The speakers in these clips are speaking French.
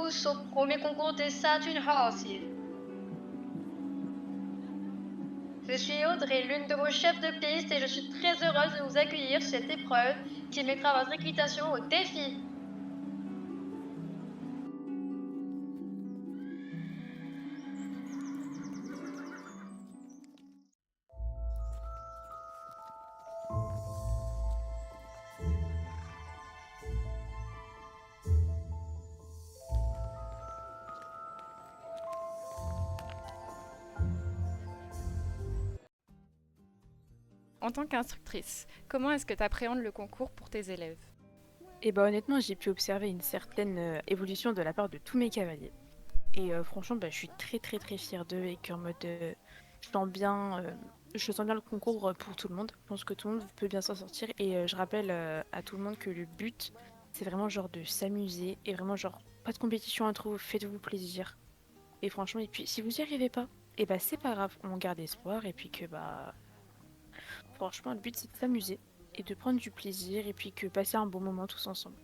tous au premier concours des Saturn Horses. Je suis Audrey, l'une de vos chefs de piste, et je suis très heureuse de vous accueillir sur cette épreuve qui mettra votre équitation au défi. En tant qu'instructrice, comment est-ce que tu appréhendes le concours pour tes élèves? Et bah honnêtement, j'ai pu observer une certaine évolution de la part de tous mes cavaliers. Et franchement, je suis très fière d'eux et qu'en mode, je sens bien, je sens bien le concours pour tout le monde. Je pense que tout le monde peut bien s'en sortir. Et je rappelle à tout le monde que le but, c'est vraiment genre de s'amuser et vraiment genre pas de compétition entre vous, faites-vous plaisir. Et franchement, et puis si vous n'y arrivez pas, et bah c'est pas grave, on garde espoir et puis que bah franchement, le but c'est de s'amuser et de prendre du plaisir et puis que passer un bon moment tous ensemble.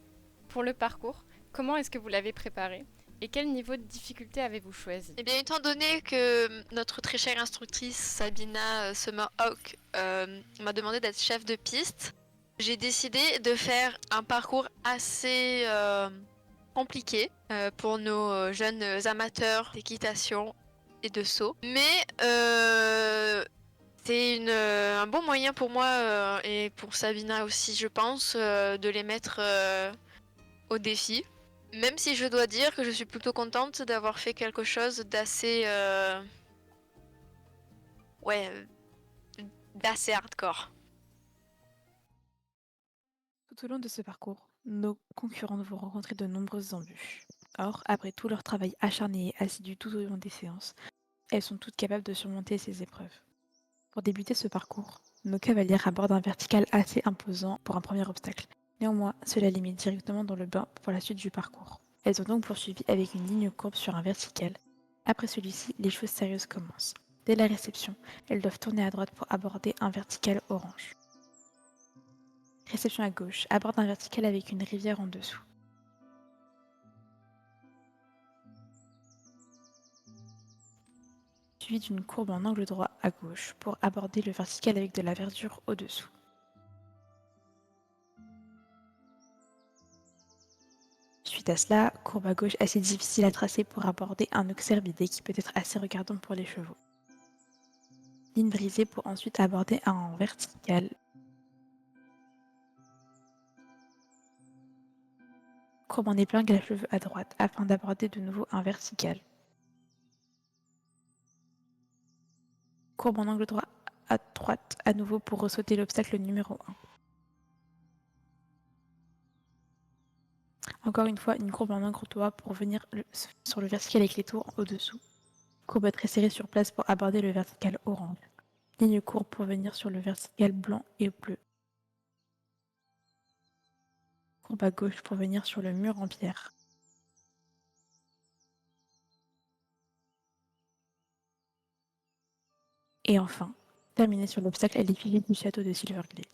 Pour le parcours, comment est-ce que vous l'avez préparé? Et quel niveau de difficulté avez-vous choisi? Eh bien, étant donné que notre très chère instructrice Sabina Summerhawk m'a demandé d'être chef de piste, j'ai décidé de faire un parcours assez compliqué pour nos jeunes amateurs d'équitation et de saut. Mais c'est un bon moyen pour moi et pour Sabina aussi, je pense, de les mettre au défi. Même si je dois dire que je suis plutôt contente d'avoir fait quelque chose d'assez... Ouais, d'assez hardcore. Tout au long de ce parcours, nos concurrentes vont rencontrer de nombreuses embûches. Or, après tout leur travail acharné et assidu tout au long des séances, elles sont toutes capables de surmonter ces épreuves. Pour débuter ce parcours, nos cavalières abordent un vertical assez imposant pour un premier obstacle. Néanmoins, cela les met directement dans le bain pour la suite du parcours. Elles ont donc poursuivi avec une ligne courbe sur un vertical. Après celui-ci, les choses sérieuses commencent. Dès la réception, elles doivent tourner à droite pour aborder un vertical orange. Réception à gauche, aborde un vertical avec une rivière en dessous. Suivi d'une courbe en angle droit à gauche pour aborder le vertical avec de la verdure au-dessous. Suite à cela, courbe à gauche assez difficile à tracer pour aborder un oxerbidé qui peut être assez regardant pour les chevaux. Ligne brisée pour ensuite aborder un vertical. Courbe en épingle à cheveux à droite afin d'aborder de nouveau un vertical. Courbe en angle droit à droite à nouveau pour ressauter l'obstacle numéro 1. Encore une fois, une courbe en angle droit pour venir sur le vertical avec les tours au-dessous. Courbe très serrée sur place pour aborder le vertical orange. Ligne courbe pour venir sur le vertical blanc et bleu. Courbe à gauche pour venir sur le mur en pierre. Et enfin, terminer sur l'obstacle à l'effigie du château de Silverglade.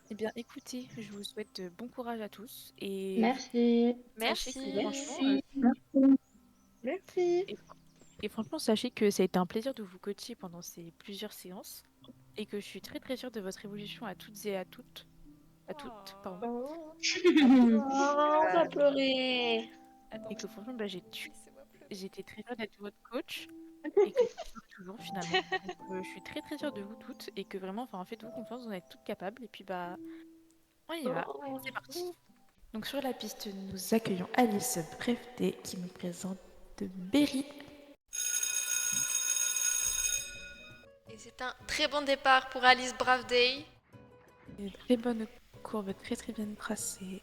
Eh bien, écoutez, je vous souhaite bon courage à tous et Merci. sachez que Merci. franchement, Merci. et franchement, sachez que ça a été un plaisir de vous coacher pendant ces plusieurs séances et que je suis très fière de votre évolution à toutes et à toutes. À toutes, pardon. Oh, on va pleurer. Attends, Et que franchement, laissez-moi pleurer. j'étais très fière d'être votre coach et que je le suis toujours finalement. Donc, je suis très fière de vous toutes et que vraiment, enfin, faites-vous confiance, vous en êtes toutes capables. Et puis, bah, on y va. C'est parti. Donc, sur la piste, nous accueillons Alice Breveté qui nous présente Berry. Et c'est un très bon départ pour Alice Braveday. Une très bonne courbe, très bien tracée.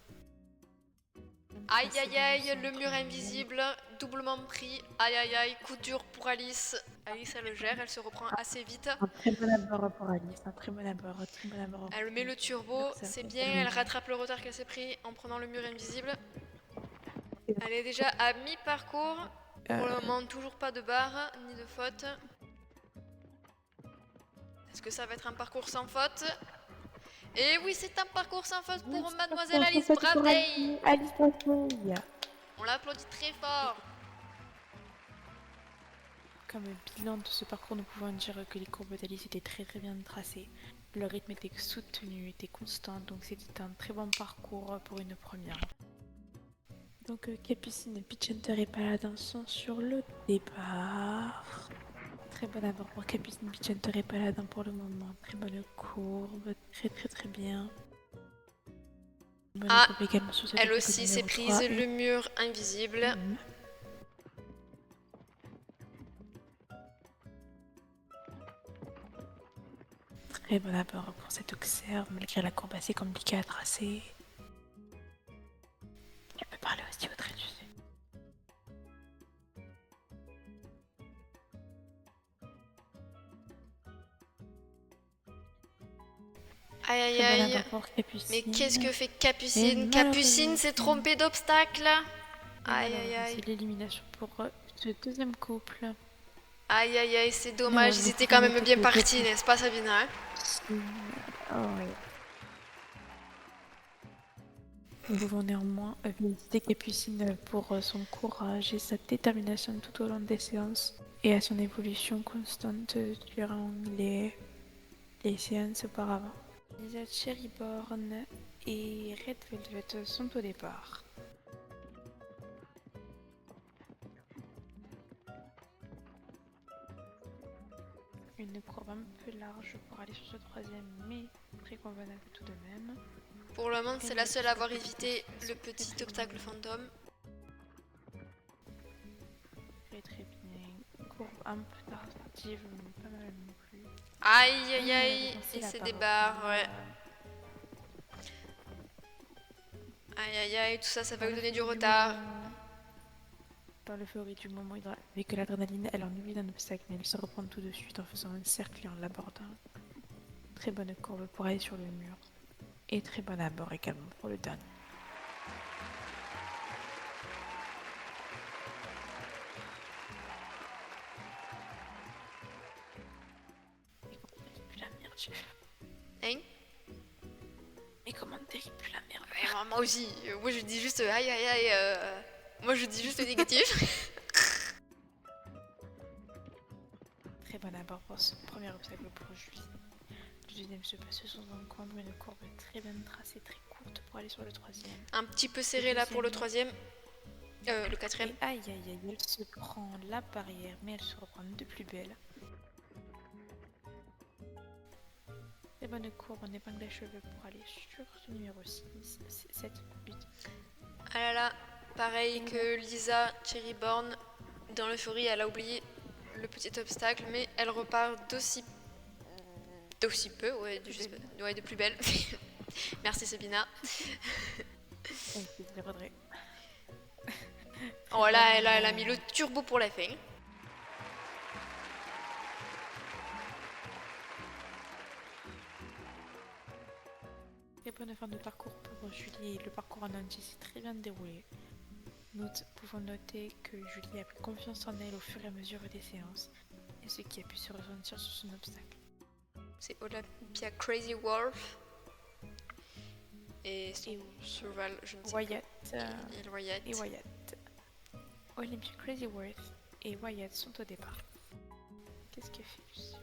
Aïe aïe aïe, le mur invisible, doublement pris. Aïe aïe aïe, coup dur pour Alice. Alice, elle le gère, elle se reprend assez vite. Un très bon abord pour Alice, un très bon abord. Elle met le turbo, c'est bien, elle rattrape le retard qu'elle s'est pris en prenant le mur invisible. Elle est déjà à mi-parcours. Pour le moment, toujours pas de barre ni de faute. Est-ce que ça va être un parcours sans faute? Et oui, c'est un parcours sans faute pour mademoiselle Alice Bradley. Alice Bradley. On l'applaudit très fort. Comme bilan de ce parcours, nous pouvons dire que les courbes d'Alice étaient très très bien tracées. Le rythme était soutenu, était constant, donc c'était un très bon parcours pour une première. Donc Capucine, Peach Hunter et Paladin sont sur le départ. Très bon abord pour Capucine, Peach Hunter et Paladin pour le moment. Très bonne courbe, très très très bien. Bonne courbe également sur cette Elle courbe aussi numéro s'est prise 3 le mur invisible. Très bon abord pour cette Auxerre, malgré la courbe assez compliquée à tracer. Tu peux parler aussi au trait, tu sais. Aïe aïe Très bon aïe. abord pour Capucine. Mais qu'est-ce que fait Capucine? Et Capucine s'est trompée d'obstacle. Aïe aïe malheureusement, aïe. c'est l'élimination pour ce deuxième couple. Aïe aïe aïe, c'est dommage. Alors, Ils nous étaient pouvons quand même noter bien que partis, Capucine- n'est-ce pas Sabina? Oh, oui. Nous pouvons néanmoins féliciter Capucine pour son courage et sa détermination tout au long des séances et à son évolution constante durant les séances auparavant. Lisa Cherryborn et Red Velvet sont au départ. Une courbe un peu large pour aller sur ce troisième, mais très convenable tout de même. Pour le moment, c'est la seule à avoir évité le petit obstacle fantôme. Très très bien. Courbe un peu tardive, mais pas mal non plus. Aïe aïe aïe. Avancer Et la c'est barre. des barres, ouais. Aïe aïe aïe, tout ça, ça va lui donner du retard. Dans l'euphorie du moment, avec l'adrénaline, elle en oublie d'un obstacle, mais elle se reprend tout de suite en faisant un cercle et en l'abordant. Très bonne courbe pour aller sur le mur. Et très bon abord également pour le dernier. Mais comment t'arrives plus la merde, chef? Hein? Mais comment t'arrives plus la merde? Ouais, moi aussi. Moi je dis juste aïe aïe aïe. Moi je dis juste le négatif. Très bon abord pour ce premier obstacle pour Julie. Le deuxième se passe sous un coin, une courbe très bien tracée, très courte pour aller sur le troisième. Un petit peu serré là pour le troisième. Le quatrième. Et aïe aïe aïe, elle se prend la barrière, mais elle se reprend de plus belle. Très bonne courbe en épingle à cheveux pour aller sur ce numéro 6, 7, 8. Ah là là, pareil que Lisa Cherryborn, dans l'euphorie, elle a oublié le petit obstacle, mais elle repart d'aussi peu, ouais, de plus belle. Merci Sabina. Oh là, elle a mis le turbo pour la fin. Très bonne fin de parcours pour Julie et le parcours en entier s'est très bien déroulé. Nous pouvons noter que Julie a pris confiance en elle au fur et à mesure des séances, et ce qui a pu se ressentir sur son obstacle. C'est Olympia Crazy Wolf et son cheval, je ne sais Wyatt, pas. et Wyatt. Olympia Crazy Wolf et Wyatt sont au départ. Qu'est-ce qu'elle fait, Lucie?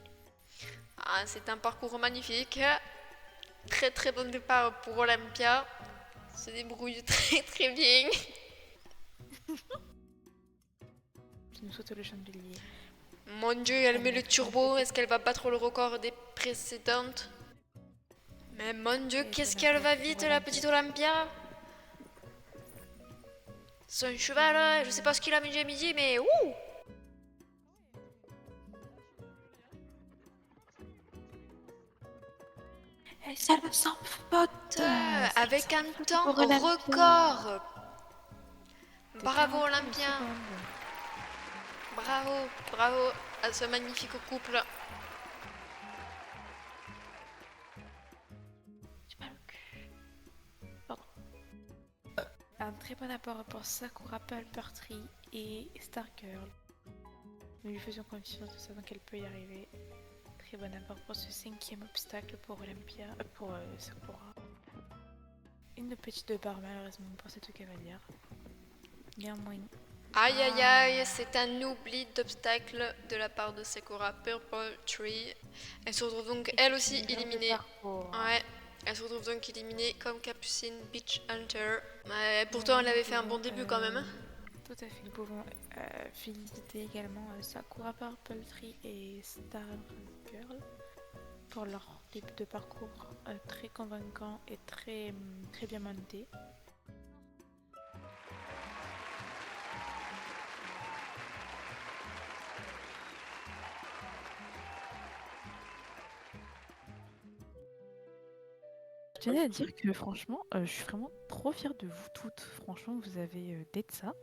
Ah, c'est un parcours magnifique. Très très bon départ pour Olympia. Se débrouille très très bien. Qui nous saute le chandelier. Mon dieu, elle met le turbo. Est-ce qu'elle va battre le record des précédentes? Mais mon dieu, qu'est-ce qu'elle va vite, la petite Olympia. Son cheval, je sais pas ce qu'il a mangé à midi, mais ouh! Et ça le sans faute. Avec un temps pour Olympia. record. Bravo Olympia. Bravo, bravo à ce magnifique couple. J'ai mal au cul. Pardon. Un très bon apport pour Sakura Pulper Tree et Stargirl. Nous lui faisions confiance de savant qu'elle peut y arriver. Très bon apport pour ce 5e obstacle pour Olympia, pour Sakura. Une petite barre malheureusement pour cette cavalière. Néanmoins, Aïe aïe aïe, c'est un oubli d'obstacle de la part de Sakura Purple Tree. Elle se retrouve donc elle aussi éliminée. Ouais, elle se retrouve donc éliminée comme Capucine Beach Hunter. Mais pourtant elle avait fait un bon début quand même. Tout à fait, nous pouvons féliciter également Sakura Purple Tree et Stargirl pour leur début de parcours très convaincant et très bien monté. Je tenais à dire que franchement, je suis vraiment trop fière de vous toutes. Franchement, vous avez d'être ça.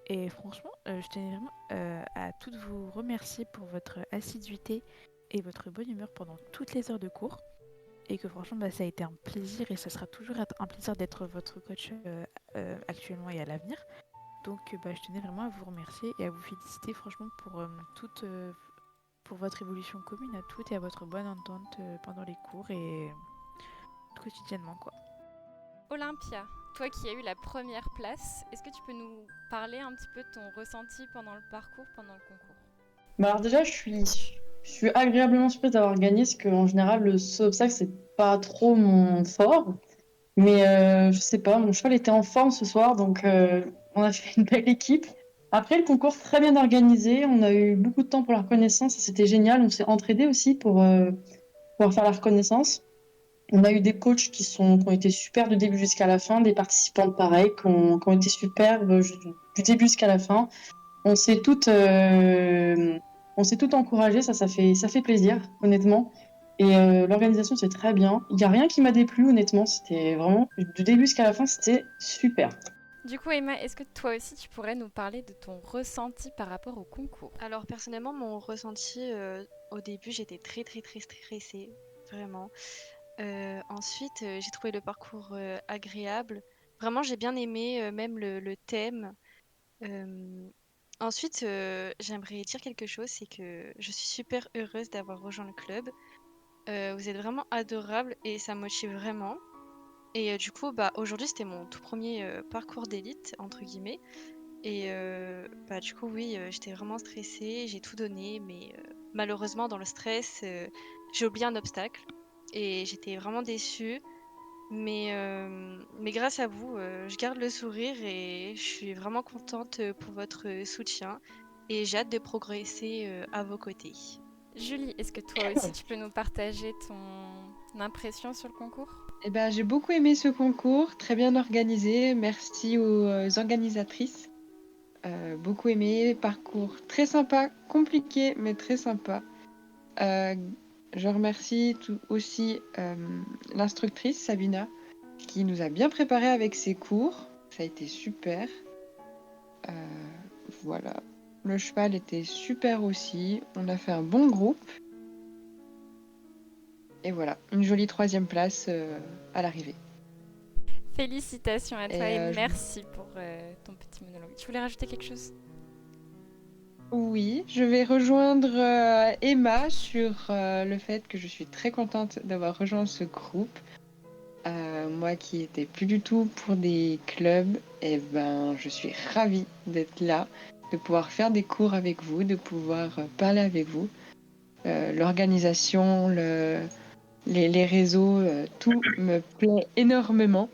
Et franchement, je tenais vraiment à toutes vous remercier pour votre assiduité et votre bonne humeur pendant toutes les heures de cours. Et que franchement, ça a été un plaisir et ça sera toujours un plaisir d'être votre coach actuellement et à l'avenir. Donc, je tenais vraiment à vous remercier et à vous féliciter franchement pour votre évolution commune à toutes et à votre bonne entente pendant les cours et quotidiennement, quoi. Olympia, toi qui as eu la première place, est-ce que tu peux nous parler un petit peu de ton ressenti pendant le parcours, pendant le concours? Alors déjà, je suis agréablement surprise d'avoir gagné, parce qu'en général, le saut obstacle, c'est pas trop mon fort. Mais je sais pas, mon cheval était en forme ce soir, donc on a fait une belle équipe. Après, le concours, très bien organisé. On a eu beaucoup de temps pour la reconnaissance, et c'était génial. On s'est entraidés aussi pour pouvoir faire la reconnaissance. On a eu des coachs qui ont été super du début jusqu'à la fin, des participantes pareilles qui ont été superbes du début jusqu'à la fin. On s'est toutes encouragées, ça fait plaisir, honnêtement. Et l'organisation, c'est très bien. Il n'y a rien qui m'a déplu, honnêtement. C'était vraiment, du début jusqu'à la fin, c'était super. Du coup, Emma, est-ce que toi aussi tu pourrais nous parler de ton ressenti par rapport au concours? Alors personnellement, mon ressenti au début, j'étais très stressée, vraiment. Ensuite, j'ai trouvé le parcours agréable. Vraiment, j'ai bien aimé même le thème. Ensuite, j'aimerais dire quelque chose, c'est que je suis super heureuse d'avoir rejoint le club. Vous êtes vraiment adorables et ça me motive vraiment. Et du coup, aujourd'hui, c'était mon tout premier parcours d'élite, entre guillemets. Et du coup, oui, j'étais vraiment stressée, j'ai tout donné, mais malheureusement, dans le stress, j'ai oublié un obstacle. Et j'étais vraiment déçue. Mais grâce à vous, je garde le sourire et je suis vraiment contente pour votre soutien. Et j'ai hâte de progresser à vos côtés. Julie, est-ce que toi aussi tu peux nous partager ton impression sur le concours? Eh ben, j'ai beaucoup aimé ce concours, très bien organisé. Merci aux organisatrices. Beaucoup aimé, parcours très sympa, compliqué mais très sympa. Je remercie aussi l'instructrice Sabina qui nous a bien préparé avec ses cours. Ça a été super. Voilà. Le cheval était super aussi. On a fait un bon groupe. Et voilà, une jolie 3e place à l'arrivée. Félicitations à toi et merci pour ton petit monologue. Tu voulais rajouter quelque chose? Oui, je vais rejoindre Emma sur le fait que je suis très contente d'avoir rejoint ce groupe. Moi qui n'étais plus du tout pour des clubs, je suis ravie d'être là, de pouvoir faire des cours avec vous, de pouvoir parler avec vous. L'organisation, les réseaux, tout me plaît énormément.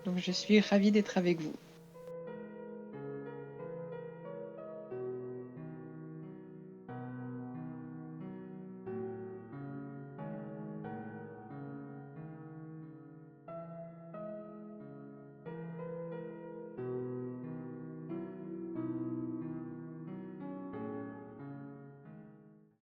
Donc je suis ravie d'être avec vous.